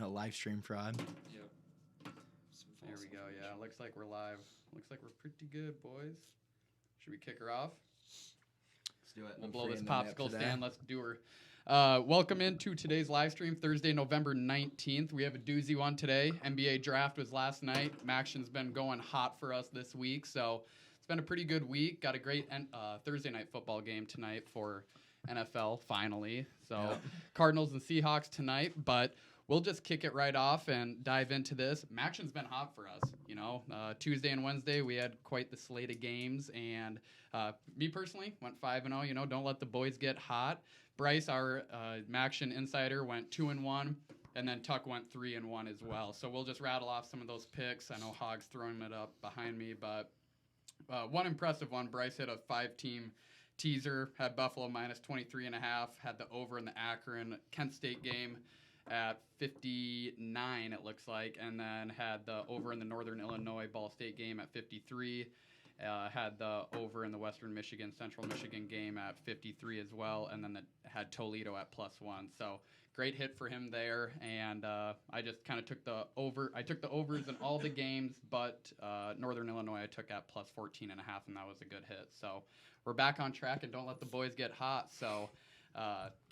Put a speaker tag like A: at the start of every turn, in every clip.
A: live stream fraud.
B: Yep.
C: There we go. Yeah, looks like we're live. Looks like we're pretty good, boys. Should we kick her off?
B: Let's do it.
C: We'll blow this popsicle stand. Let's do her. Welcome into today's live stream, Thursday, November 19th. We have a doozy one today. NBA draft was last night. Maction's been going hot for us this week, so it's been a pretty good week. Got a great Thursday night football game tonight for NFL, finally. So Cardinals and Seahawks tonight, but we'll just kick it right off and dive into this. Maction's been hot for us. Tuesday and Wednesday we had quite the slate of games, and me personally went 5-0. Don't let the boys get hot. Bryce, our Maction insider, went 2-1, and then Tuck went 3-1 as well. So we'll just rattle off some of those picks. I know Hog's throwing it up behind me, but one impressive one. Bryce hit a 5-team teaser, had Buffalo minus 23.5, had the over in the Akron Kent State game at 59, it looks like, and then had the over in the Northern Illinois Ball State game at 53. Had the over in the Western Michigan, Central Michigan game at 53 as well, and then had Toledo at +1. So great hit for him there, and I just kind of took the over. I took the overs in all the games, but Northern Illinois I took at +14.5, and that was a good hit. So we're back on track, and don't let the boys get hot. So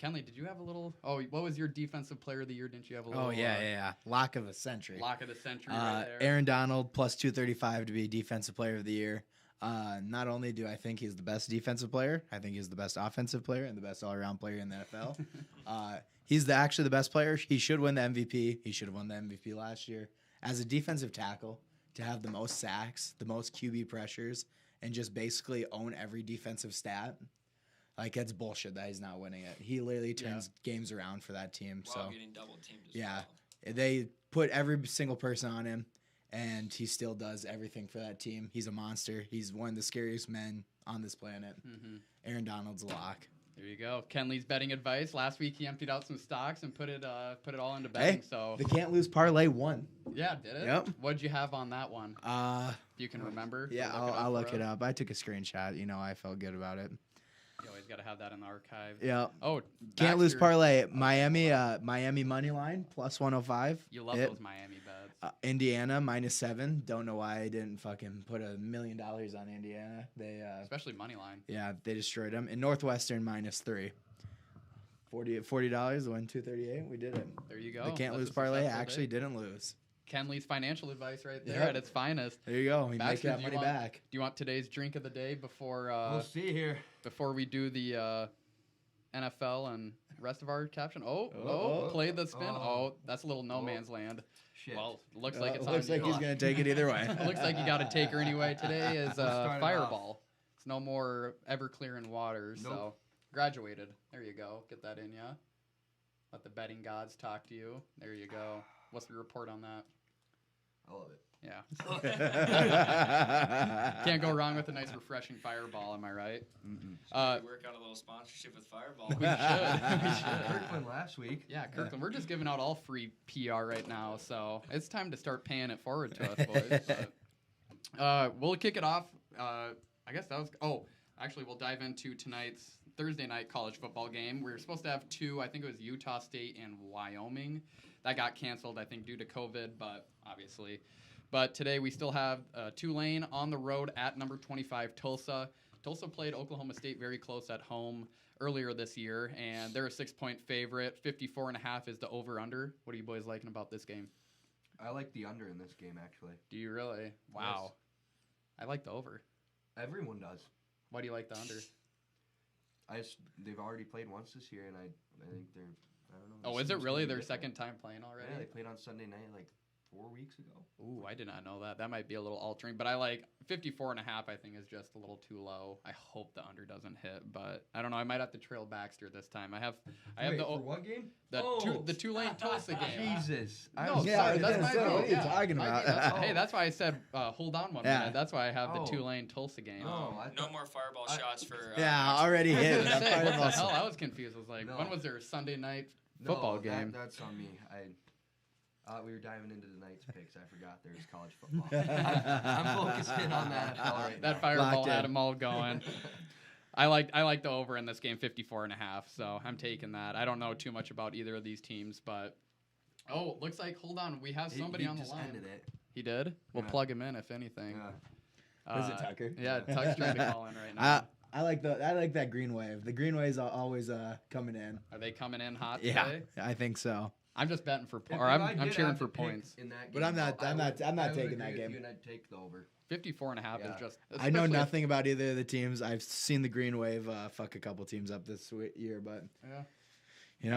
C: Kenley, did you have a little? Oh, what was your defensive player of the year? Didn't you have a little?
A: Oh yeah. Lock of the century.
C: Lock of the century right there.
A: Aaron Donald +235 to be defensive player of the year. Not only do I think he's the best defensive player, I think he's the best offensive player and the best all-around player in the NFL. He's actually the best player. He should win the MVP. He should have won the MVP last year. As a defensive tackle, to have the most sacks, the most QB pressures, and just basically own every defensive stat, it's bullshit that he's not winning it. He literally turns games around for that team.
B: While getting double teamed as well.
A: They put every single person on him, and he still does everything for that team. He's a monster. He's one of the scariest men on this planet. Mm-hmm. Aaron Donald's a lock.
C: There you go. Kenley's betting advice. Last week he emptied out some stocks and put it all into betting. So
A: the can't lose parlay won.
C: Yeah, did it?
A: Yep.
C: What'd you have on that one? You can remember?
A: Yeah, I'll look it up. I took a screenshot. I felt good about it.
C: You always got to have that in the archive.
A: Yeah.
C: Oh,
A: can't lose parlay. Miami money line +105.
C: You love those Miami bets.
A: Indiana -7. Don't know why I didn't fucking put $1 million on Indiana. They
C: especially money line.
A: Yeah, they destroyed them. And Northwestern -3. $40 to win 238. We did it.
C: There you go.
A: The can't lose parlay actually didn't lose.
C: Kenley's financial advice right there at its finest.
A: There you go. We make that money back.
C: Do you want today's drink of the day before?
B: We'll see here.
C: Before we do the NFL and rest of our caption. Play the spin. That's a little no man's land.
B: Shit.
C: Well, looks like it's on
A: looks like
C: you.
A: he's gonna take it either way.
C: Looks like you got to take her anyway. Today is Fireball. It's no more Everclear and water.
B: Nope.
C: So graduated. There you go. Get that in ya. Let the betting gods talk to you. There you go. What's the report on that?
B: I love it.
C: Yeah. Can't go wrong with a nice, refreshing Fireball, am I right?
B: Mm-hmm. Work out a little sponsorship with Fireball.
C: We should.
B: Kirkland last week.
C: Yeah, Kirkland. We're just giving out all free PR right now, so it's time to start paying it forward to us, boys. But, we'll kick it off. I guess that was... Oh, actually, we'll dive into tonight's Thursday night college football game. We were supposed to have two. I think it was Utah State and Wyoming. That got canceled, I think, due to COVID, obviously. But today we still have Tulane on the road at number 25, Tulsa. Tulsa played Oklahoma State very close at home earlier this year, and they're a 6-point favorite. 54.5 is the over-under. What are you boys liking about this game?
B: I like the under in this game, actually.
C: Do you really? Wow. Yes. I like the over.
B: Everyone does.
C: Why do you like the under?
B: They've already played once this year, and I think they're... I don't know.
C: Oh, is it really their second time playing already?
B: Yeah, they played on Sunday night 4 weeks ago.
C: Ooh, I did not know that. That might be a little altering, but I like 54.5. I think is just a little too low. I hope the under doesn't hit, but I don't know. I might have to trail Baxter this time. I have the
B: for what game?
C: The Tulane Tulsa game.
B: Jesus.
C: No,
A: sorry,
C: that's my
A: what are you talking about?
C: Hey, that's why I said hold on one minute. That's why I have the Tulane Tulsa game.
B: Oh,
D: no more fireball shots for.
A: Already hit.
C: What the hell? I was confused. I was like, when was there Sunday night football game?
B: That's on me. We were diving into tonight's picks. I forgot there was college football. I'm focusing on that NFL right now.
C: That Fireball had them all going. I like the over in this game, 54.5. So I'm taking that. I don't know too much about either of these teams, but Oh, looks like, hold on, we have somebody
B: he
C: on the
B: just
C: line.
B: ended it.
C: He did? We'll
B: Yeah.
C: plug him in if anything.
B: Yeah.
A: Was it Tucker?
C: Yeah, Tuck's trying to call in right now.
A: I like that green wave. The green wave's always coming in.
C: Are they coming in hot
A: Yeah,
C: today?
A: I think so.
C: I'm just betting for
B: If
C: I'm
B: I did
C: cheering
B: have
C: for
B: to pick
C: points.
B: in that
A: But
B: game,
A: I'm not-
B: though,
A: I'm not
B: I would
A: taking
B: agree
A: that
B: with
A: game.
B: you, and I'd take the over.
C: 54.5
B: Yeah.
C: is just.
A: I know
C: especially-
A: nothing about either of the teams. I've seen the green wave fuck a couple teams up this year, but
C: Yeah.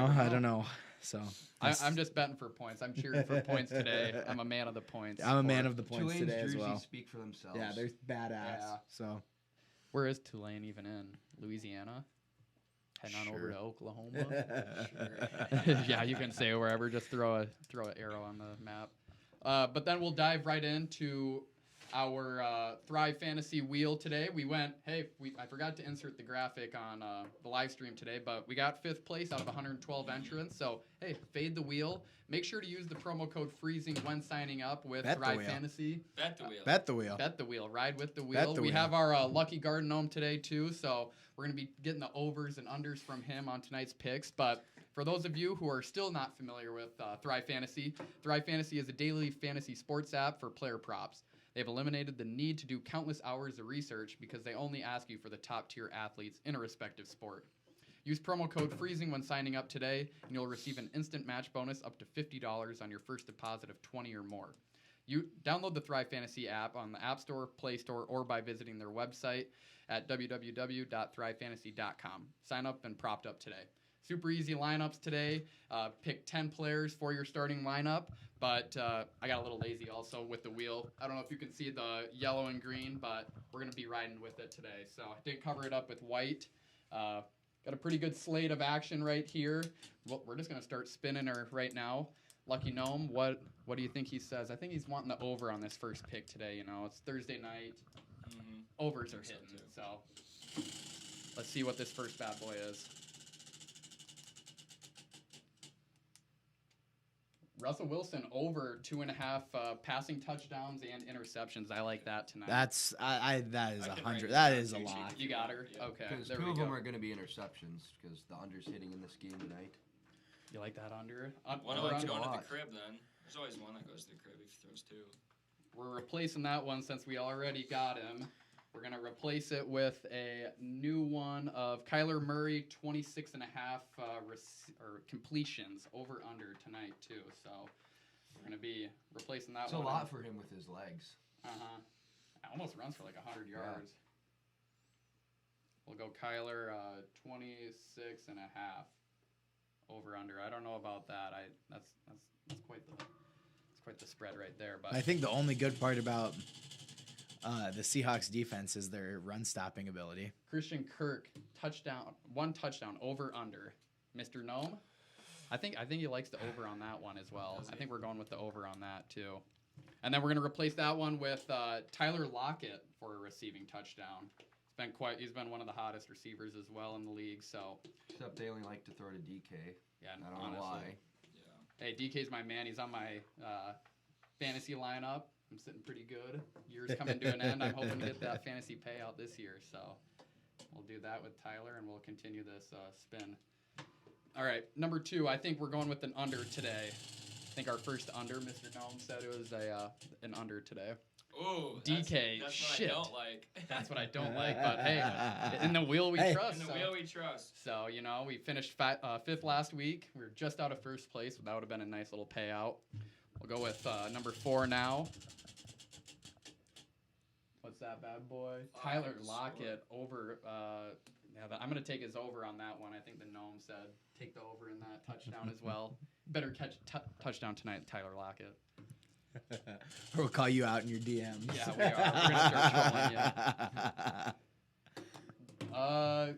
A: I don't know. So
C: I'm just betting for points. I'm cheering for points today. I'm a man of the points.
A: I'm a man of the points
B: Tulane's
A: today as
B: jerseys
A: well.
B: speak for themselves.
A: Yeah, they're badass.
C: Yeah.
A: So
C: Where is Tulane even in? Louisiana? Heading on over
A: Sure.
C: to Oklahoma? Yeah, you can say wherever. Just throw an arrow on the map. But then we'll dive right into our Thrive Fantasy Wheel today. I forgot to insert the graphic on the live stream today, but we got 5th place out of 112 entrants. So, hey, fade the wheel. Make sure to use the promo code FREEZING when signing up with
A: Bet the
C: Thrive
A: wheel.
C: Fantasy.
D: Bet the wheel.
A: bet the wheel.
C: Bet the wheel. Ride with the
A: Bet
C: wheel.
A: the
C: We
A: wheel.
C: have our Lucky Garden Gnome today, too, so we're going to be getting the overs and unders from him on tonight's picks. But for those of you who are still not familiar with Thrive Fantasy is a daily fantasy sports app for player props. They've eliminated the need to do countless hours of research because they only ask you for the top-tier athletes in a respective sport. Use promo code FREEZING when signing up today, and you'll receive an instant match bonus up to $50 on your first deposit of $20 or more. You download the Thrive Fantasy app on the App Store, Play Store, or by visiting their website at www.thrivefantasy.com. Sign up and propped up today. Super easy lineups today. Pick 10 players for your starting lineup, but I got a little lazy also with the wheel. I don't know if you can see the yellow and green, but we're going to be riding with it today. So I did cover it up with white. Got a pretty good slate of action right here. Well, we're just going to start spinning her right now. Lucky Gnome, what do you think he says? I think he's wanting the over on this first pick today. It's Thursday night.
D: Mm-hmm.
C: Overs are
D: Think so,
C: hitting.
D: too.
C: So let's see what this first bad boy is. Russell Wilson over 2.5 passing touchdowns and interceptions. I like that tonight.
A: that is
D: I can
A: 100.
D: write
A: That
D: that
A: is a
D: down, too,
A: lot.
D: Chief.
C: You got her?
D: Yeah.
C: Okay.
B: Because
C: There
B: two
C: we
B: of
C: go.
B: them are going to be interceptions because the under's hitting in this game tonight.
C: You like that under?
D: One
B: I
D: of
B: like
D: them's
B: it a
D: going to the
B: lot.
D: crib then. There's always one that goes to the crib if he throws two.
C: We're replacing that one since we already got him. We're going to replace it with a new one of Kyler Murray, 26.5 completions over under tonight, too. So we're going to be replacing that
B: It's
C: one.
B: a lot for him with his legs.
C: Uh-huh. Almost runs for like 100
B: Yeah.
C: yards. We'll go Kyler, 26.5 over under. I don't know about that. That's quite the spread right there. But
A: I think the only good part about the Seahawks defense is their run stopping ability.
C: Christian Kirk, one touchdown over under. Mr. Gnome, I think he likes the over on that one as well.
D: Does he?
C: I think we're going with the over on that too. And then we're gonna replace that one with Tyler Lockett for a receiving touchdown. He's been one of the hottest receivers as well in the league. So
B: Except they only like to throw to DK.
C: yeah,
B: I don't
C: honestly.
B: know why.
D: Yeah.
C: Hey, DK's my man. He's on my fantasy lineup. I'm sitting pretty good. Year's coming to an end. I'm hoping to get that fantasy payout this year. So we'll do that with Tyler, and we'll continue this spin. All right, number 2. I think we're going with an under today. I think our first under, Mr. Gnome said it was an under today.
D: Ooh,
C: DK,
D: that's
C: shit.
D: what I don't like.
C: That's what I don't like, but hey, in the wheel we
A: Hey.
C: trust.
D: In the
C: so-
D: wheel we trust.
C: So, we finished 5th last week. We were just out of first place. That would have been a nice little payout. We'll go with number 4 now. What's that bad boy? Tyler Lockett over. I'm going to take his over on that one. I think the Gnome said take the over in that touchdown as well. Better catch touchdown tonight, Tyler Lockett.
A: We'll call you out in your DMs.
C: Yeah, we are. We're going to start trolling you.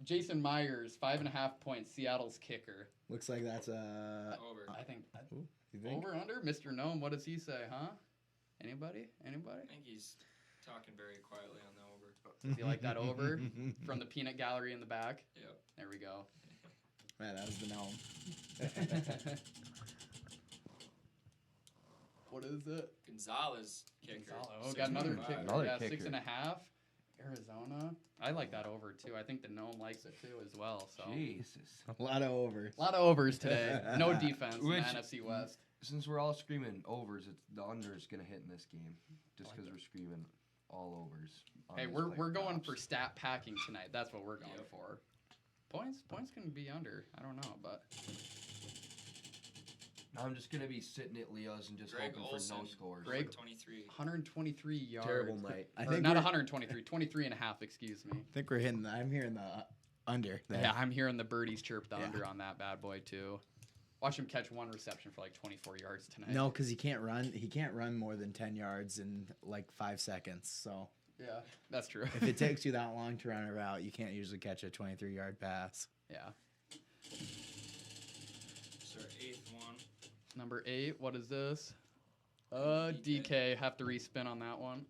C: Jason Myers, 5.5 points, Seattle's kicker.
A: Looks like that's
D: Over.
C: I think
A: Ooh, you think?
C: over under. Mr. Gnome, what does he say, huh? Anybody?
D: I think he's talking very quietly on the over.
C: Does he like that over from the peanut gallery in the back?
D: Yep.
C: There we go.
A: Man, that was the gnome.
C: What is it?
D: Gonzalez kicker.
C: Oh, got another
D: 6.5.
C: kicker.
B: Another
C: Yeah,
B: kicker.
C: 6.5. Arizona. I like that over too. I think the Gnome likes it too as well. So
B: Jesus.
A: A lot of overs.
C: a lot of overs today. No defense in the
B: Which-
C: NFC West.
B: Since we're all screaming overs, the under is going to hit in this game. Just because we're screaming all overs. on
C: Hey,
B: these
C: we're
B: player
C: going
B: props.
C: for stat packing tonight. That's what we're going
D: Yep.
C: for. Points can be under. I don't know, but
B: I'm just going to be sitting at Leo's and just
D: Greg
B: hoping
D: Olson.
B: for no scores.
C: Greg-
D: 23.
C: 123 yards.
B: Terrible night.
A: I
C: Or
A: think
C: not
A: we're-
C: 123, 23 and a half, excuse me.
A: I think we're hitting. I'm hearing the under. There.
C: Yeah, I'm hearing the birdies chirp the
A: Yeah.
C: under on that bad boy too. Watch him catch one reception for like 24 yards tonight.
A: No, because he can't run. He can't run more than 10 yards in like 5 seconds. So
C: Yeah, that's true.
A: if it takes you that long to run a route, you can't usually catch a 23-yard pass.
C: Yeah.
D: So our 8th one.
C: Number 8, what is this?
D: DK.
C: DK. Have to respin on that one.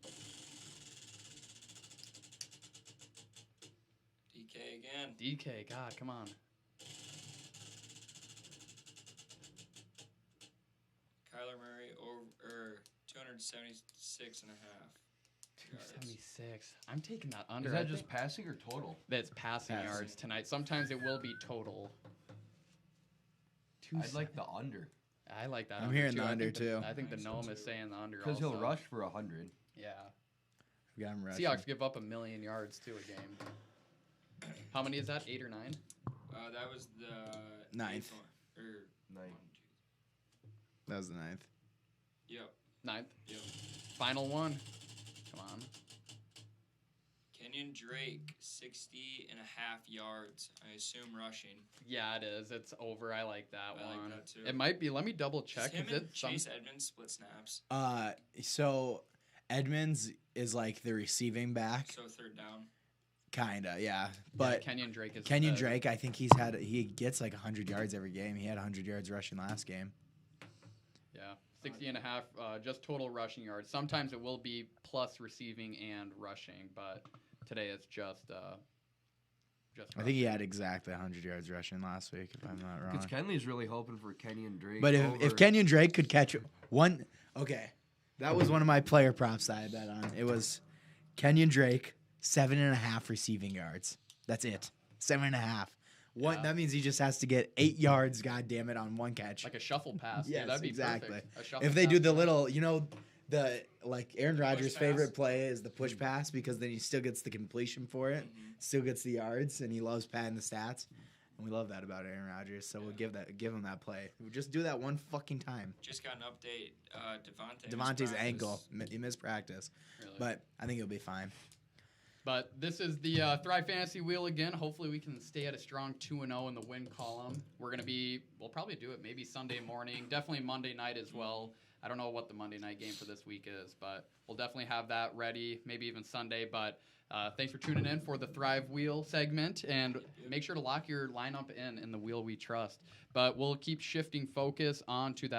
D: DK again.
C: DK, God, come on.
D: Kyler Murray over 276 and a half. yards.
C: 276. I'm taking that under.
B: Is that
C: I
B: just
C: think
B: passing or total?
C: that's passing
A: Passing.
C: yards tonight. Sometimes it will be total.
B: I'd like the under.
C: I like that.
A: I'm
C: under
A: hearing
C: too.
A: the
C: I
A: under
C: think
A: too.
C: I think the
D: I think so
C: Gnome is
D: too.
C: saying the under
B: Because he'll
C: also.
B: rush for 100.
C: Yeah.
A: We got him rushing.
C: Seahawks give up 1,000,000 yards to a game. How many is that? 8 or 9?
D: That was the
A: Ninth.
D: 8th one. Or
B: Ninth.
D: one, two.
A: That was the 9th.
D: Yep.
C: 9th.
D: Yep.
C: Final one. Come on.
D: Kenyon Drake, 60 and a half yards. I assume rushing.
C: Yeah, it is. It's over. I like that
D: I like
C: one.
D: that too.
C: It might be. Let me double check.
D: Him
C: Is
D: and
C: it some-
D: Chase Edmonds split snaps.
A: So Edmonds is like the receiving back,
D: So 3rd down.
A: kinda, yeah.
C: Yeah,
A: But
C: Kenyon Drake is
A: Kenyon
C: the-
A: Drake, I think he gets like 100 yards every game. He had 100 yards rushing last game.
C: Yeah, 60 and a half, just total rushing yards. Sometimes it will be plus receiving and rushing, but today it's just
A: I think he had exactly 100 yards rushing last week, if I'm not wrong.
B: Because Kenley's really hoping for Kenyon Drake.
A: But if
B: over-
A: Kenyon Drake could catch one, okay, that was one of my player props that I bet on. It was Kenyon Drake, 7.5 receiving yards. That's it, 7.5. One
C: Yeah.
A: that means he just has to get 8 yards. God damn it, on one catch.
C: like a shuffle pass.
A: Yes,
C: yeah, that'd be
A: exactly.
C: perfect. A shuffle
A: If they
C: pass.
A: do the little, the like Aaron Rodgers'
D: pass.
A: favorite play is the push pass because then he still gets the completion for it, still gets the yards, and he loves padding the stats. And we love that about Aaron Rodgers, so we'll give him that play. We'll just do that one fucking time.
D: Just got an update.
A: Devontae's ankle, he missed practice,
C: Really.
A: but I think he'll be fine.
C: But this is the Thrive Fantasy Wheel again. Hopefully we can stay at a strong 2-0 in the win column. We'll probably do it maybe Sunday morning, definitely Monday night as well. I don't know what the Monday night game for this week is, but we'll definitely have that ready, maybe even Sunday. But thanks for tuning in for the Thrive Wheel segment, and make sure to lock your lineup in the wheel we trust. But we'll keep shifting focus onto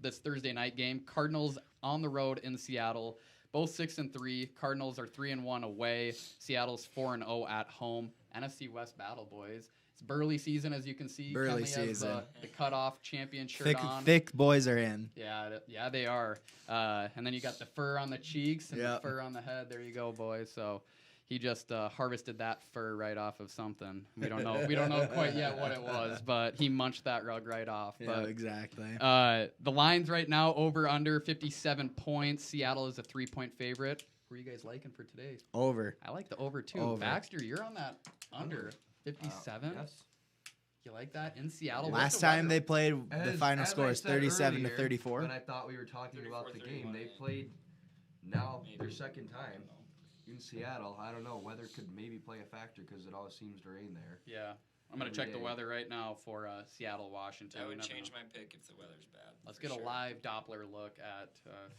C: this Thursday night game. Cardinals on the road in Seattle. Both 6-3. Cardinals are 3-1 away. Seattle's 4-0 at home. NFC West battle, boys. It's Burley season, as you can see.
A: Burley
C: Kenley has
A: season.
C: the cutoff champion shirt on.
A: Thick boys are in.
C: Yeah, they are. And then you got the fur on the cheeks and
A: Yep.
C: the fur on the head. There you go, boys. So he just harvested that fur right off of something. We don't know quite yet what it was, but he munched that rug right off.
A: Yeah,
C: But
A: exactly.
C: the lines right now over under 57 points. Seattle is a 3-point favorite. Who are you guys liking for today?
A: Over.
C: I like the over too.
A: Over.
C: Baxter, you're on that under 57.
B: Yes.
C: You like that in Seattle?
A: Last
C: What's the
A: time
C: weather?
A: they played, the final
B: as
A: score
B: I
A: is
B: said
A: 37
B: earlier,
A: to 34.
B: When I thought we were talking about the game,
D: 34-31,
B: they
D: yeah.
B: played now their
D: Maybe.
B: second time in Seattle. I don't know. Weather could maybe play a factor because it always seems to rain there.
C: Yeah. I'm going to
B: Every
C: check the
B: day.
C: weather right now for Seattle, Washington.
D: I
C: We
D: would
C: never
D: change
C: know.
D: my pick if the weather's bad.
C: Let's
D: for
C: get a
D: sure.
C: live Doppler look at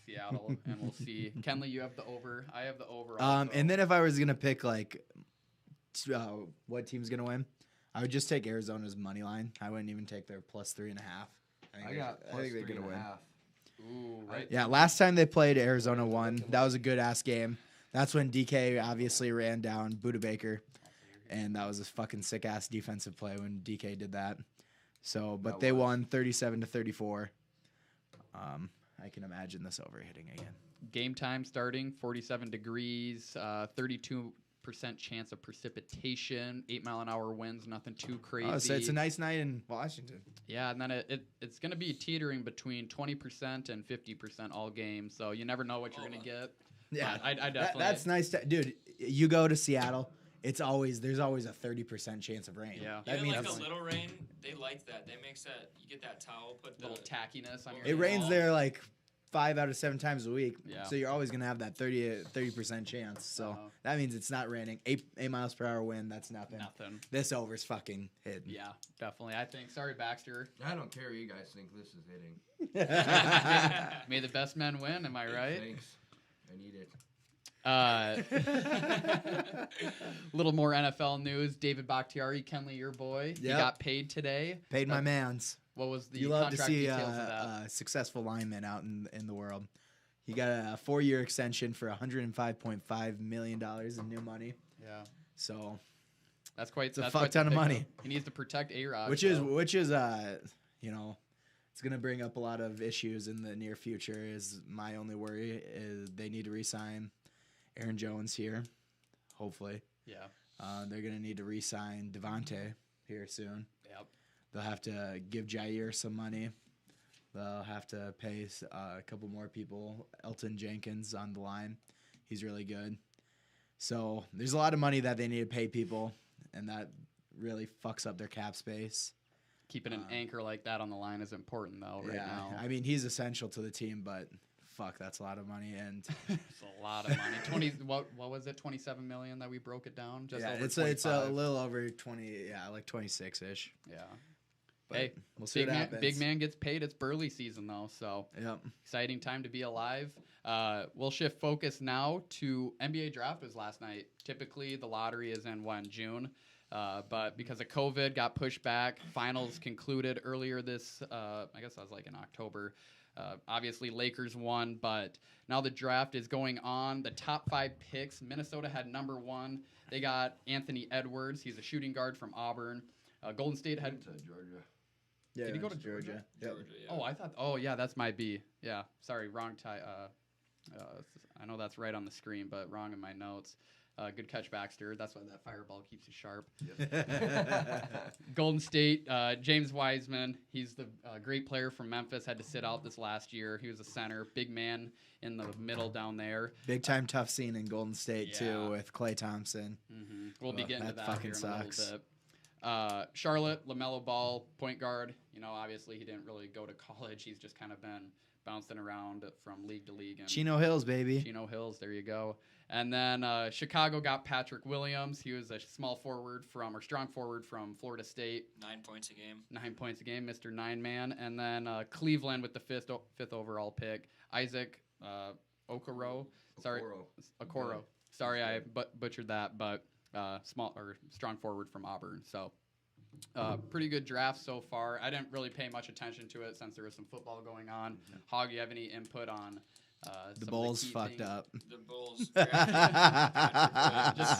C: Seattle, and we'll see. Kenley, you have the over. I have the over.
A: And then if I was gonna pick like what team's gonna win, I would just take Arizona's money line. I wouldn't even take their plus 3.5.
B: I got
A: I
B: plus
A: think they're gonna win.
B: 3.5.
C: Ooh, right.
A: Yeah, last time they played, Arizona won. That was a good ass game. That's when DK obviously ran down Buda Baker, and that was a fucking sick ass defensive play when DK did that. So, but
B: That
A: they
B: was.
A: won 37 to 34. I can imagine this over hitting again.
C: Game time starting, 47 degrees, 32 chance of precipitation, 8-mile-an-hour winds, nothing too crazy.
A: Oh, so it's a nice night in Washington.
C: Yeah, and then it's going to be teetering between 20% and 50% all game, so you never know what you're going to get.
A: Yeah,
C: I definitely.
A: That's nice, dude. You go to Seattle, there's always a 30% chance of rain.
C: Yeah.
A: That
D: Even
A: means
D: like a little rain, they like that. They makes that you get that towel, put the
C: little tackiness on your
A: it rains
C: wall.
A: there like 5 out of 7 times a week.
C: Yeah.
A: So you're always gonna have that 30% chance. So that means it's not raining. 8 miles per hour wind. That's nothing.
C: Nothing.
A: This over's fucking hidden.
C: Yeah, definitely. I think. Sorry, Baxter.
B: I don't care what you guys think this is hitting.
C: May the best men win. Am I right?
B: Thanks. I need it.
C: Little more NFL news. David Bakhtiari, Kenley, your boy, he
A: Yep.
C: got paid today.
A: Paid my mans.
C: What was the
A: You love to
C: contract
A: see
C: details of that?
A: a successful lineman out in the world. He got a 4-year extension for $105.5 million in new money.
C: Yeah,
A: So,
C: that's quite.
A: It's a
C: that's
A: fuck
C: quite the
A: ton of
C: pickup.
A: money.
C: He needs to protect A-Rod.
A: which is you know, it's gonna bring up a lot of issues in the near future. Is my only worry is they need to re-sign Aaron Jones here, hopefully.
C: Yeah.
A: They're gonna need to re-sign Devontae here soon.
C: Yep.
A: They'll have to give Jair some money. They'll have to pay a couple more people. Elton Jenkins on the line. He's really good. So there's a lot of money that they need to pay people, and that really fucks up their cap space.
C: Keeping an anchor like that on the line is important, though. Right now,
A: I mean, he's essential to the team, but fuck, that's a lot of money. And
C: it's a lot of money. 20. What was it? 27 million that we broke it down. Just
A: yeah,
C: over
A: it's
C: 25.
A: a little over 20. Yeah, like 26 ish.
C: Yeah.
A: But
C: Hey,
A: we'll see what happens.
C: big man gets paid. It's Burley season though, so
A: Yep.
C: exciting time to be alive. We'll shift focus now to NBA draft was last night. Typically, the lottery is in June, but because of COVID, got pushed back. Finals concluded earlier this. I guess that was like in October. Obviously, Lakers won, but now the draft is going on. The top 5 picks. Minnesota had number 1. They got Anthony Edwards. He's a shooting guard from Auburn. Golden State had.
B: To Georgia.
A: Yeah,
C: Did he go
A: that's
C: to Georgia?
A: Yep.
D: Georgia, yeah.
C: Oh, I thought. Oh, yeah, that's my B. Yeah, sorry, wrong tie. I know that's right on the screen, but wrong in my notes. Good catch, Baxter. That's why that fireball keeps you sharp. Golden State, James Wiseman. He's the great player from Memphis. Had to sit out this last year. He was a center, big man in the middle down there.
A: Big time tough scene in Golden State
C: Yeah.
A: too with Klay Thompson.
C: Mm-hmm. We'll be
A: Ugh,
C: getting to
A: that
C: that
A: fucking
C: here in a
A: sucks.
C: little bit. Charlotte, LaMelo Ball, point guard. You know, obviously he didn't really go to college. He's just kind of been bouncing around from league to league. And
A: Chino Hills, baby.
C: Chino Hills, there you go. And then Chicago got Patrick Williams. He was a strong forward from Florida State.
D: 9 points a game.
C: 9 points a game, Mr. 9-Man. And then Cleveland with the fifth overall pick, Isaac Okoro. Sorry, Okoro. Sorry, I butchered that, but strong forward from Auburn. So pretty good draft so far. I didn't really pay much attention to it since there was some football going on. Hog, you have any input on
A: The
C: some
A: Bulls
C: of the key
A: fucked
C: things?
A: up.
D: The Bulls.
C: Just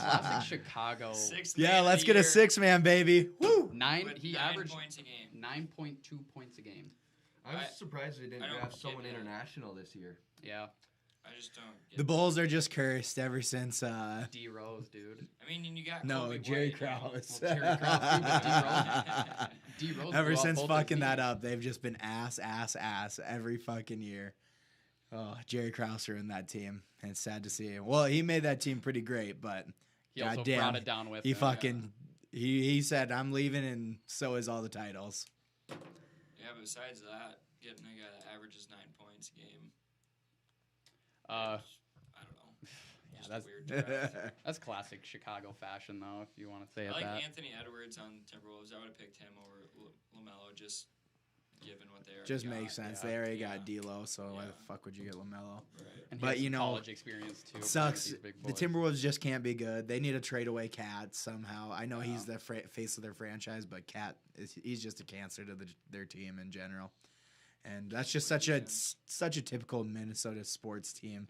C: classic Chicago.
D: Sixth
A: Yeah,
D: man of
A: let's
D: the
A: get a
D: year
A: 6-man, baby. Woo!
C: He
D: 9
C: averaged
D: points a game.
C: 9.2 points a game.
B: I was surprised they didn't
D: I don't
B: draft
D: get
B: someone
D: that.
B: international this year.
C: Yeah,
D: I just don't get
A: The Bulls are just cursed ever since.
C: D Rose, dude.
D: I mean, and you got
A: No,
D: Kobe
A: Jerry
D: White.
A: Krause.
C: Well, Jerry Krause, too, but D Rose.
A: Ever
C: blew out
A: since
C: both their
A: fucking that
C: teams.
A: up, they've just been ass every fucking year. Oh, Jerry Krause ruined that team, and it's sad to see. Well, he made that team pretty great, but
C: He also
A: goddamn,
C: brought it down with
A: he
C: him.
A: fucking he said, "I'm leaving," and so is all the titles.
D: Yeah, but besides that, getting a guy that averages 9 points a game.
C: Uh,
D: I don't know.
C: yeah,
D: Just
C: that's
D: a weird draft.
C: that's classic Chicago fashion, though, if you want to say
D: I
C: it
D: like
C: that.
D: Anthony Edwards on Timberwolves. I would have picked him over LaMelo, just given what they already
A: Just
D: got.
A: makes sense.
D: Yeah.
A: They already
D: Yeah.
A: got D'Lo, so why
D: Yeah.
A: the fuck would you get LaMelo?
D: Right.
C: And he
A: but,
C: has
A: you know,
C: college experience too.
A: It
C: playing
A: sucks.
C: with these big
A: The
C: boys.
A: Timberwolves just can't be good. They need to trade away Cat somehow. I know
C: Yeah.
A: he's the face of their franchise, but Cat he's just a cancer to their team in general. And that's just such a typical Minnesota sports team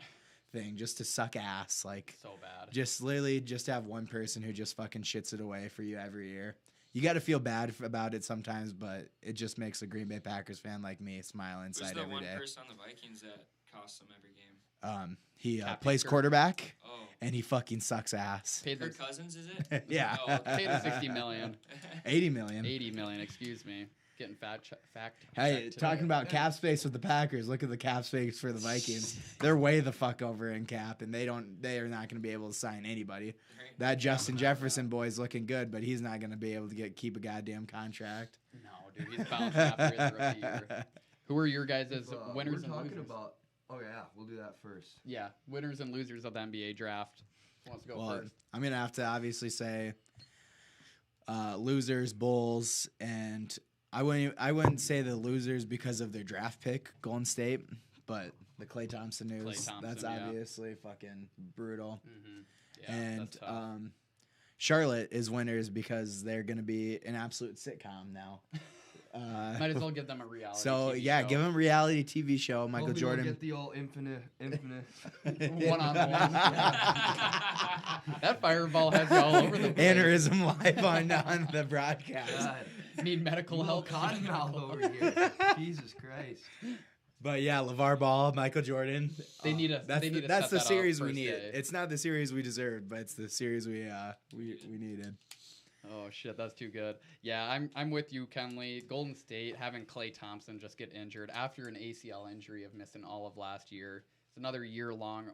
A: thing, just to suck ass. Like,
C: so bad.
A: just literally just have one person who just fucking shits it away for you every year. You got to feel bad about it sometimes, but it just makes a Green Bay Packers fan like me smile
D: Who's
A: inside
D: the
A: every
D: one
A: day.
D: person on the Vikings that costs them every game?
A: He
C: Captain
A: plays
C: Kirk.
A: quarterback,
D: Oh,
A: and he fucking sucks ass.
C: Paid
D: Kirk
C: the,
D: Cousins, is it?
A: Yeah.
D: Oh, okay.
C: paid the 60 million.
A: 80 million.
C: 80 million, excuse me. Getting fact
A: Hey,
C: checked
A: talking
C: today.
A: about cap space with the Packers. Look at the cap space for the Vikings. They're way the fuck over in cap, and they are not going to be able to sign anybody. That Justin Jefferson boy's looking good, but he's not going to be able to keep a goddamn contract.
C: No, dude, he's bouncing after his rookie year. Who are your guys' winners
B: we're
C: and
B: talking
C: losers?
B: about. Oh yeah, we'll do that first.
C: Yeah, winners and losers of the NBA draft. Who wants to go
A: Well,
C: first?
A: I'm going to have to obviously say losers, Bulls, and I wouldn't say the losers because of their draft pick, Golden State, but the Klay Thompson news.
C: Klay Thompson,
A: that's
C: yeah.
A: obviously fucking brutal.
C: Mm-hmm. Yeah,
A: And
C: that's tough.
A: Charlotte is winners because they're going to be an absolute sitcom now.
C: Might as well give them a reality.
A: So
C: TV
A: yeah,
C: show.
A: give them a reality TV show. Michael
B: Hopefully
A: Jordan.
B: We'll get the old infinite.
C: One-on-one. That fireball has you all over the place.
A: Aneurysm live on the broadcast.
B: God,
C: Need medical
B: little
C: help.
B: cotton mouth over here. Jesus Christ.
A: But yeah, LeVar Ball, Michael Jordan.
C: They need a.
A: That's
C: they need
A: the,
C: to
A: that's
C: set
A: the
C: that up
A: series we
C: first
A: needed.
C: day.
A: It's not the series we deserved, but it's the series we needed.
C: Oh shit, that's too good. Yeah, I'm with you, Kenley. Golden State having Klay Thompson just get injured after an ACL injury of missing all of last year. It's another year long,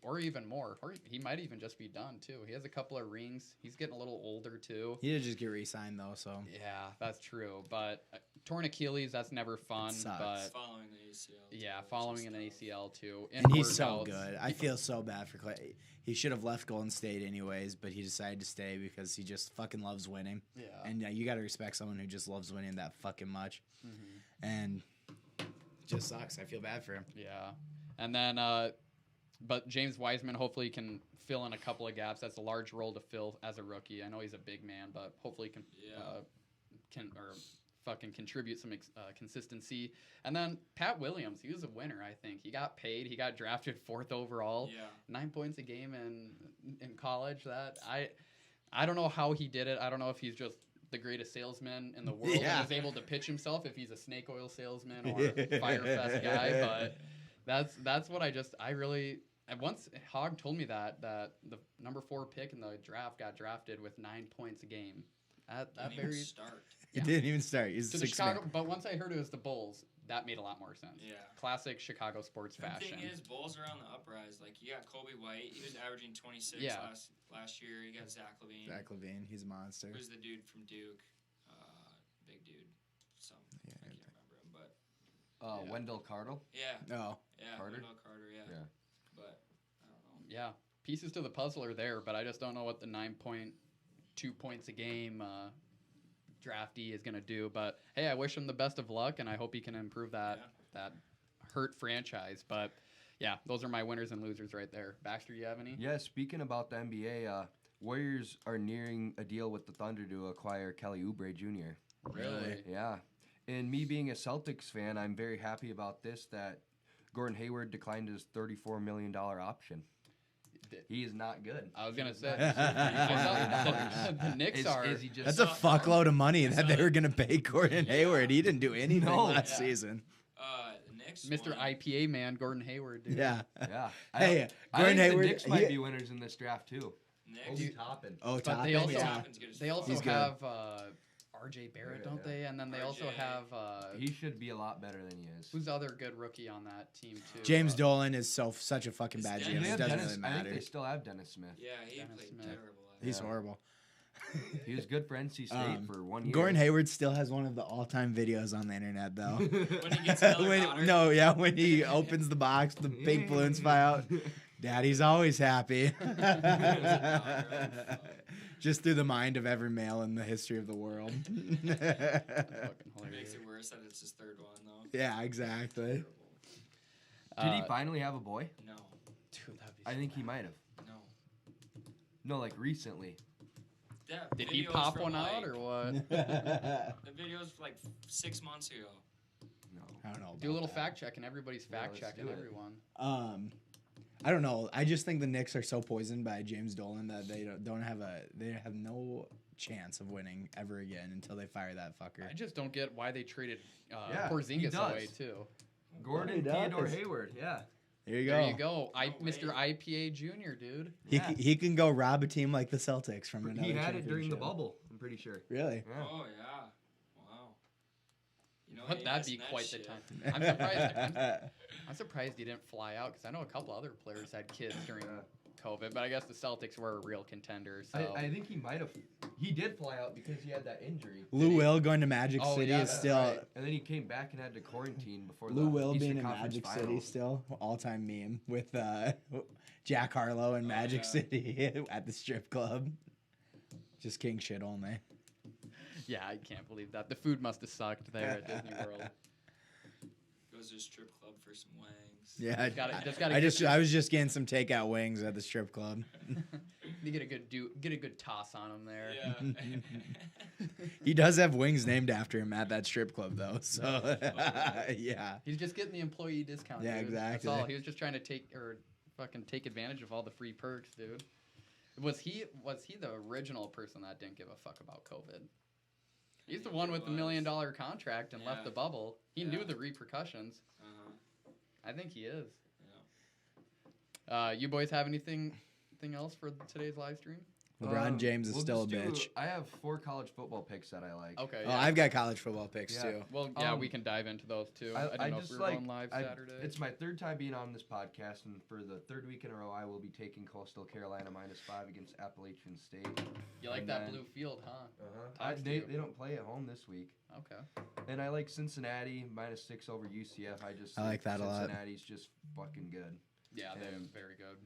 C: or even more. Or he might even just be done too. He has a couple of rings. He's getting a little older too.
A: He did just get re-signed though, so
C: Yeah, that's true. But torn Achilles, that's never fun.
A: sucks.
C: But
D: Following the ACL.
C: yeah,
D: too,
C: following
D: it's
C: an
D: just tough.
C: ACL too. In
A: and he's so
C: workouts.
A: good. I feel so bad for Clay. He should have left Golden State anyways, but he decided to stay because he just fucking loves winning.
C: Yeah.
A: And you got to respect someone who just loves winning that fucking much.
C: Mhm.
A: And just sucks. I feel bad for him.
C: Yeah. And then, but James Wiseman hopefully can fill in a couple of gaps. That's a large role to fill as a rookie. I know he's a big man, but hopefully can fucking contribute some consistency. And then Pat Williams, he was a winner, I think. He got paid. He got drafted 4th overall.
D: Yeah.
C: 9 points a game in college. That I don't know how he did it. I don't know if he's just the greatest salesman in the world
A: Yeah.
C: and is able to pitch himself, if he's a snake oil salesman or a Firefest guy. But that's what I really. And once Hogg told me that the number 4 pick in the draft got drafted with 9 points a game. That
D: Didn't even
C: very
D: start.
A: He
C: Yeah.
A: didn't even start. He's
C: to the
A: 6
C: Chicago.
A: man.
C: But once I heard it was the Bulls, that made a lot more sense.
D: Yeah.
C: Classic Chicago sports
D: The
C: fashion.
D: thing is, Bulls are on the uprise. Like, you got Kobe White. He was averaging 26
C: Yeah.
D: last year. You got Zach LaVine.
A: Zach LaVine, he's a monster.
D: Who's the dude from Duke? Big dude.
A: Yeah,
D: I can't remember him, but
C: Yeah.
B: Wendell Cardle.
D: yeah.
A: Oh,
D: Yeah.
B: Carter?
D: Wendell Carter, yeah.
B: Yeah.
D: But I don't know.
C: Yeah, pieces to the puzzle are there, but I just don't know what the 9.2 points a game draftee is going to do. But hey, I wish him the best of luck, and I hope he can improve that hurt franchise. But yeah, those are my winners and losers right there. Baxter, you have any?
B: Yeah, speaking about the NBA, Warriors are nearing a deal with the Thunder to acquire Kelly Oubre Jr.
A: really?
B: Yeah. And me being a Celtics fan, I'm very happy about this, that Gordon Hayward declined his $34 million option. He is not good.
C: I was going to say,
A: I
C: the Knicks are.
B: Is he just
A: That's a fuckload of money that they were gonna pay Gordon Hayward. He didn't do anything
B: No.
A: last
C: Yeah.
A: season.
D: The Knicks.
C: Mr.
D: won.
C: IPA man, Gordon Hayward. Dude.
A: Yeah.
B: Yeah.
A: Hey,
B: I
A: Gordon
B: think
A: Hayward.
B: the Knicks might be winners in this draft, too.
D: Knicks.
B: Obi Toppin.
A: Oh,
C: But
A: Toppin,
C: they also
A: yeah.
D: Toppin's good as
C: They
D: fuck.
C: also
A: He's good.
C: have R.J. Barrett, don't
B: Yeah.
C: they? And then they also
D: RJ.
C: have
B: He should be a lot better than he is.
C: who's the other good rookie on that team too?
A: James Dolan is such a fucking
D: Is
A: bad
D: Dennis-
A: GM.
B: They
A: It
B: have
A: doesn't
B: Dennis-
A: really
B: I think
A: matter.
B: they still have Dennis Smith.
D: Yeah, he
C: Dennis
D: played
C: Smith.
D: terrible.
A: He's
B: Yeah.
A: horrible.
B: He was good for NC State for 1 year.
A: Gordon Hayward still has one of the all-time videos on the internet, though.
D: When he gets another daughter.
A: when he opens the box, the big balloons fly out. Daddy's always happy. Just through the mind of every male in the history of the world.
C: Fucking
D: It
C: hilarious.
D: makes it worse that it's his third one, though.
A: Yeah, exactly.
D: Terrible.
B: Did he finally have a boy?
D: No.
C: Dude, that'd be
B: I
C: so
B: think he
C: bad.
B: might have.
D: No.
B: No, like recently.
D: That
C: Did he
D: video's
C: pop
D: from,
C: one
D: like,
C: out or what?
D: The video's like 6 months ago.
B: No.
A: I don't know.
C: Do a little
A: about
C: fact checking. Everybody's
B: Yeah,
C: fact
B: let's
C: checking
B: do it.
C: everyone.
A: that. I don't know. I just think the Knicks are so poisoned by James Dolan that they have no chance of winning ever again until they fire that fucker.
C: I just don't get why they traded
B: Yeah, he
C: Porzingis
B: does.
C: away too.
B: Gordon
A: He does.
B: Theodore Hayward, yeah.
A: There you go.
C: There you go.
D: No
C: Mr.
D: way.
C: IPA Junior, dude.
A: He can go rob a team like the Celtics from another
B: He had it during the
A: championship.
B: bubble. I'm pretty sure.
A: Really?
B: Yeah.
D: Oh yeah. Wow. You know,
C: Wouldn't that
D: AS
C: be
D: and
C: quite the
D: shit.
C: time? I'm surprised. I'm surprised he didn't fly out because I know a couple other players had kids during COVID, but I guess the Celtics were a real contender. So
B: I think he might have. He did fly out because he had that injury.
A: Lou Will going to Magic
C: Oh,
A: City
C: yeah,
A: is
C: that's
A: still.
C: right.
B: And then he came back and had to quarantine before
A: Lou
B: the
A: Will
B: Eastern
A: being in
B: Conference
A: Magic City
B: Finals.
A: still all-time meme with Jack Harlow in Magic
D: yeah.
A: City at the strip club. Just king shit only.
C: yeah, I can't believe that. The food must have sucked there at Disney World.
D: Goes to a strip club for some wangs.
A: Yeah,
C: I
A: I was just getting some takeout wings at the strip club.
C: You get a good toss on him there.
D: Yeah.
A: He does have wings named after him at that strip club though. So yeah.
C: He's just getting the employee discount.
A: Yeah,
C: dude.
A: exactly.
C: That's all. He was just trying to fucking take advantage of all the free perks, dude. Was he the original person that didn't give a fuck about COVID? He's the one with the $1 million contract and left
D: Yeah.
C: the bubble. He
D: Yeah.
C: knew the repercussions.
D: Uh-huh.
C: I think he is.
D: Yeah.
C: You boys have anything else for today's live stream?
A: LeBron James is
B: we'll
A: still a
B: just
A: bitch.
B: I have 4 college football picks that I like.
C: Okay.
A: Oh,
C: Yeah.
A: I've got college football picks
B: Yeah.
A: too.
C: Well, yeah, we
B: Um,
C: can dive into those too.
B: I
C: I don't know if
B: just
C: we're
B: like
C: going live Saturday.
B: It's my 3rd time being on this podcast, and for the 3rd week in a row, I will be taking Coastal Carolina -5 against Appalachian State.
C: You like
B: and
C: that
B: then-
C: blue field, huh?
B: Talks to
C: you.
B: they don't play at home this week,
C: Okay.
B: and I like Cincinnati -6 over UCF.
A: I like that a lot.
B: Cincinnati's just fucking good.
C: Yeah, they're
B: And-
C: very good.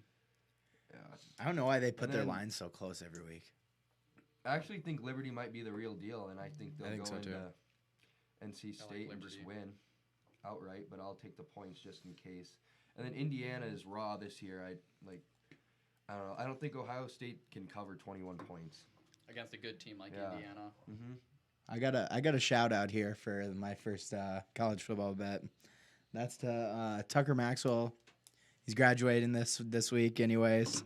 B: Yeah.
A: I don't know why they put
B: And
A: their
B: then-
A: lines so close every week.
B: I actually think Liberty might be the real deal, and I think they'll
A: I think
B: go
A: so, too.
B: into NC
C: like
B: State and just
C: Liberty.
B: win outright. But I'll take the points just in case. And then Indiana is raw this year. I don't know. I don't think Ohio State can cover 21 points.
C: Against a good team like
B: Yeah.
C: Indiana.
A: I got a shout out here for my first college football bet. That's to Tucker Maxwell. He's graduating this week, anyways.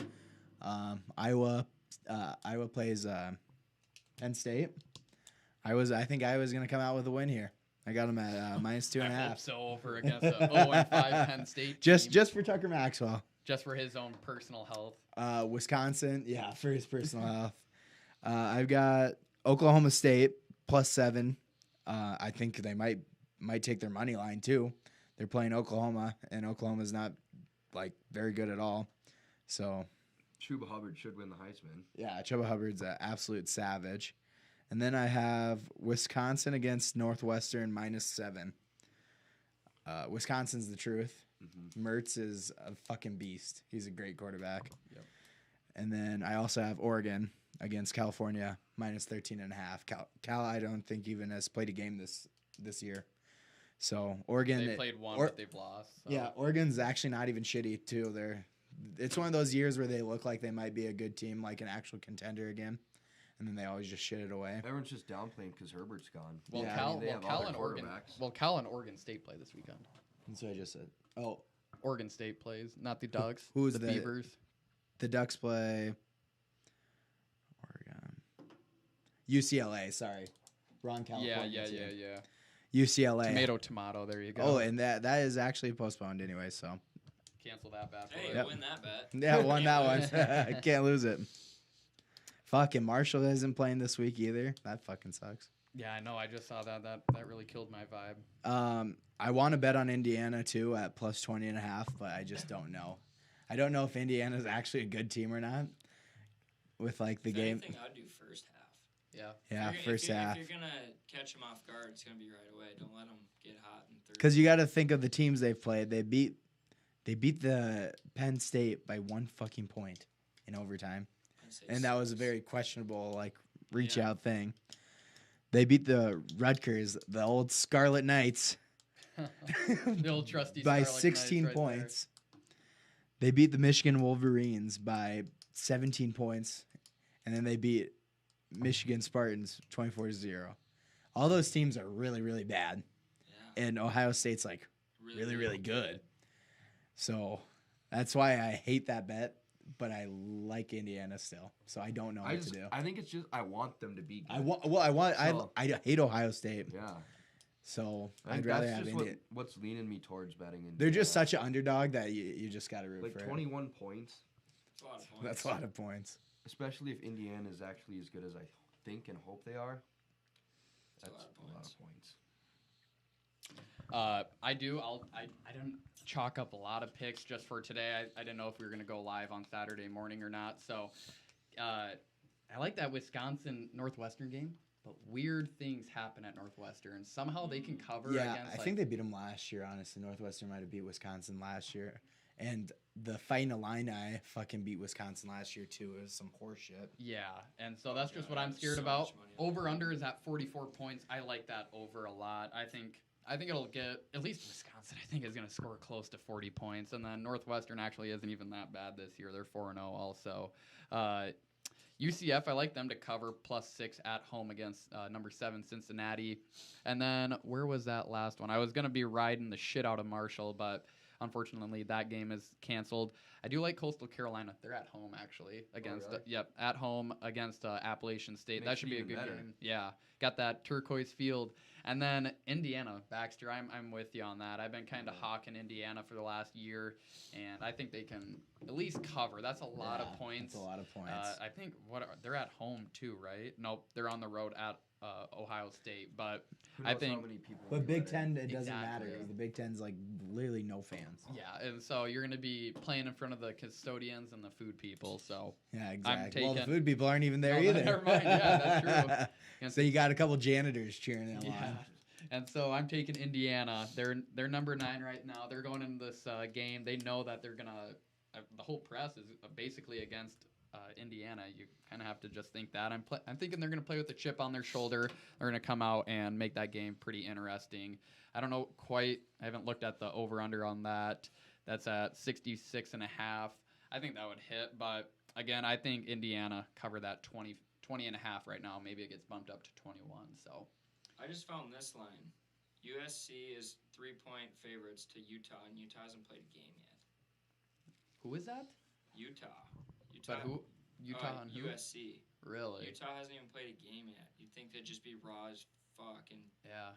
A: Iowa plays Penn State. I think Iowa's gonna come out with a win here. I got him at -2.5.
C: I hope so over against a 0-5 Penn State team.
A: Just for Tucker Maxwell.
C: Just for his own personal health.
A: Wisconsin, yeah, for his personal health. I've got Oklahoma State +7. I think they might take their money line too. They're playing Oklahoma, and Oklahoma's not very good at all. So
B: Chuba Hubbard should win the Heisman.
A: yeah, Chuba Hubbard's an absolute savage. And then I have Wisconsin against Northwestern -7. Wisconsin's the truth. Mertz is a fucking beast. He's a great quarterback.
C: Yep.
A: And then I also have Oregon against California -13.5. Cal I don't think even has played a game this year. So Oregon
C: They played one, but they've lost. So.
A: yeah, Oregon's actually not even shitty too. It's one of those years where they look like they might be a good team, like an actual contender again, and then they always just shit it away.
B: Everyone's just downplaying because Herbert's gone.
C: Well,
A: Yeah,
C: Cal,
B: they
C: well,
B: have
C: Cal
B: other
C: and Oregon.
B: quarterbacks.
C: Well, Cal and Oregon State play this weekend.
A: That's what I just said. Oh,
C: Oregon State plays, not the Ducks.
A: who's
C: the
A: the-
C: Beavers?
A: the Ducks play Oregon, UCLA. Sorry, wrong California.
C: Yeah.
A: UCLA.
C: Tomato. There you go.
A: Oh, and that is actually postponed anyway. So
C: Cancel that bad boy.
D: Hey,
A: Yep.
D: win that bet.
A: yeah, won that one. Can't lose it. Fucking Marshall isn't playing this week either. That fucking sucks.
C: Yeah, I know. I just saw that. That really killed my vibe.
A: I want to bet on Indiana too at +20.5, but I just don't know. I don't know if Indiana's actually a good team or not. With the
D: If
A: game,
D: anything, I'd do first half.
C: Yeah.
A: yeah,
D: If
A: first half.
D: If you're gonna catch them off guard, it's gonna be right away. Don't let them get hot in third.
A: Because you got to think of the teams they've played. They beat the Penn State by 1 fucking point in overtime, and that was a very questionable reach
D: Yeah.
A: out thing. They beat the Rutgers, the old Scarlet Knights,
C: The old trusty
A: by
C: Scarlet
A: 16
C: Knights right
A: points. They beat the Michigan Wolverines by 17 points, and then they beat Michigan Spartans 24-0. All those teams are really, really bad,
D: Yeah.
A: and Ohio State's really, really good. So that's why I hate that bet, but I like Indiana still. So I don't know what to do.
B: I think it's just I want them to be good.
A: I hate Ohio State.
B: Yeah.
A: So
B: I
A: I'd
B: think
A: rather
B: that's
A: have
B: just
A: Indiana.
B: what's leaning me towards betting Indiana.
A: They're just such an underdog that you just got to root
B: like
A: for
B: 21 points,
D: It's a lot of points.
A: it. That's a lot of points.
B: especially if Indiana is actually as good as I think and hope they are.
D: It's a lot of points.
C: I do. I don't chalk up a lot of picks just for today. I didn't know if we were gonna go live on Saturday morning or not. So, I like that Wisconsin Northwestern game. But weird things happen at Northwestern. Somehow they can cover
A: Yeah,
C: against.
A: I think they beat them last year. Honestly, Northwestern might have beat Wisconsin last year, and the Fighting Illini fucking beat Wisconsin last year too. It was some horse shit.
C: Yeah, and so that's just what I'm
D: God,
C: scared
D: so
C: about.
D: much money on
C: Over
D: that.
C: under is at 44 points. I like that over a lot. I think it'll get at least Wisconsin. I think is going to score close to 40 points, and then Northwestern actually isn't even that bad this year. They're 4-0 also. UCF, I like them to cover +6 at home against number 7 Cincinnati. And then where was that last one? I was going to be riding the shit out of Marshall, but unfortunately that game is canceled. I do like Coastal Carolina. They're at home actually against
B: really?
C: at home against Appalachian State. That
B: Makes
C: should
B: it
C: be a
B: even
C: good
B: better.
C: game. Yeah, got that turquoise field. And then Indiana, Baxter, I'm with you on that. I've been kind of hawking Indiana for the last year, and I think they can at least cover. That's a lot of points.
A: That's a lot of points.
C: I think they're at home too, right? Nope, they're on the road at Ohio State. But
B: Who
C: I
B: knows
C: think-
B: how many people
A: but
B: will
A: Big
B: bet in.
A: Ten, it doesn't matter.
C: Exactly.
A: The Big Ten's like literally no fans.
C: yeah, and so you're going to be playing in front of the custodians and the food people. So
A: Yeah, exactly. Well, the
C: taking-
A: food people aren't even there
C: Oh,
A: either.
C: never mind. Yeah, that's true.
A: So you got a couple janitors cheering them
C: Yeah.
A: on.
C: And so I'm taking Indiana. They're number 9 right now. They're going into this game. They know that they're gonna. The whole press is basically against Indiana. You kind of have to just think that. I'm thinking they're gonna play with a chip on their shoulder. They're gonna come out and make that game pretty interesting. I don't know quite. I haven't looked at the over under on that. That's at 66.5. I think that would hit, but again, I think Indiana cover that 20 and a half right now. Maybe it gets bumped up to 21. So.
D: I just found this line. USC is 3-point favorites to Utah, and Utah hasn't played a game yet.
C: Who is that?
D: Utah.
C: But who? Utah and who?
D: USC.
C: Really?
D: Utah hasn't even played a game yet. You'd think they'd just be raw as fuck and
C: Yeah.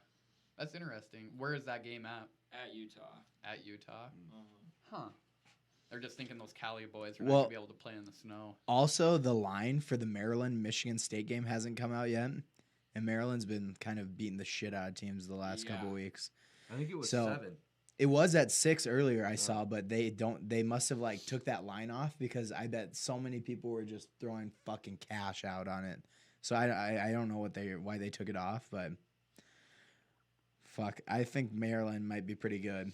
C: That's interesting. Where is that game at?
D: at Utah.
C: At Utah?
D: Uh-huh.
C: Huh. They're just thinking those Cali boys are not
A: Well-
C: going to be able to play in the snow.
A: Also, the line for the Maryland-Michigan State game hasn't come out yet. And Maryland's been kind of beating the shit out of teams the last couple
D: Yeah.
A: weeks.
B: I think it was
A: So-
B: 7.
A: It was at 6 earlier I saw, but they must have like took that line off because I bet so many people were just throwing fucking cash out on it. So I don't know why they took it off, but fuck, I think Maryland might be pretty good.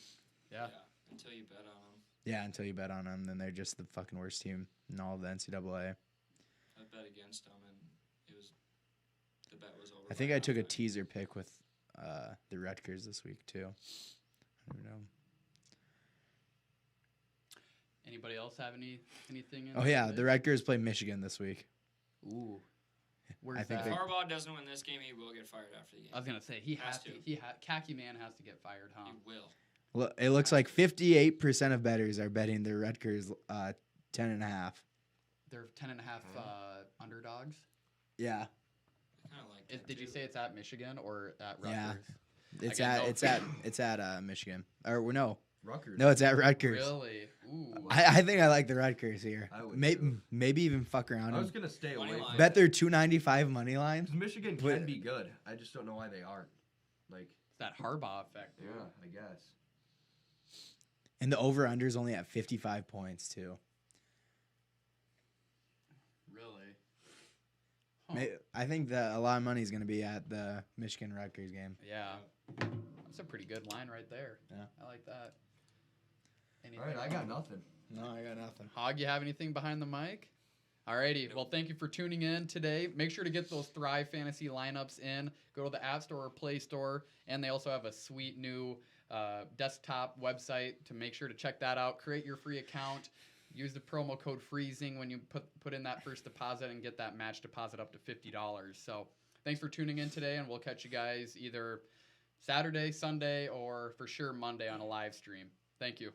C: Yeah.
D: Until you bet on them.
A: Yeah, until you bet on them, then they're just the fucking worst team in all of the NCAA.
D: I bet against them, and the bet was over.
A: I think
D: by
A: I took a
D: halftime.
A: teaser pick with the Rutgers this week too. I don't know.
C: Anybody else have anything?
A: Oh yeah, the Rutgers play Michigan this week.
C: Ooh. Where's
A: I think
C: that?
A: they-
D: If Harbaugh doesn't win this game, he will get fired after the game.
C: I was gonna say he has
D: Has
C: to.
D: to.
C: Khaki man has to get fired, huh?
D: He will.
A: Well, it looks like 58% of bettors are betting the Rutgers 10.5.
C: They're 10.5 underdogs.
A: Yeah,
D: I kind of like that
C: Did you
D: too.
C: say it's at Michigan or at Rutgers?
A: Yeah. it's
C: Again,
A: at
C: no-
A: it's at Michigan. Or no,
B: Rutgers.
A: it's at Rutgers.
C: Really? Ooh.
A: I think I like the Rutgers here.
B: I would
A: Maybe
B: too.
A: maybe even fuck around
B: I was
A: and
B: going to stay
D: Money
B: away
D: line.
B: from
A: bet
B: it.
A: their 295 money line.
B: 'Cause Michigan
A: But-
B: can be good. I just don't know why they aren't. Like,
C: It's that Harbaugh effect.
B: yeah, I guess.
A: And the over under is only at 55 points too.
C: Really? Huh.
A: I think that a lot of money is going to be at the Michigan Rutgers game.
C: Yeah. That's a pretty good line right there.
A: Yeah.
C: I like that.
B: All right, I got nothing.
A: No, I got nothing.
C: Hog, you have anything behind the mic? Alrighty. Well, thank you for tuning in today. Make sure to get those Thrive Fantasy lineups in. Go to the App Store or Play Store. And they also have a sweet new desktop website to make sure to check that out. Create your free account. Use the promo code FREEZING when you put in that first deposit and get that match deposit up to $50. So thanks for tuning in today, and we'll catch you guys either Saturday, Sunday, or for sure Monday on a live stream. Thank you.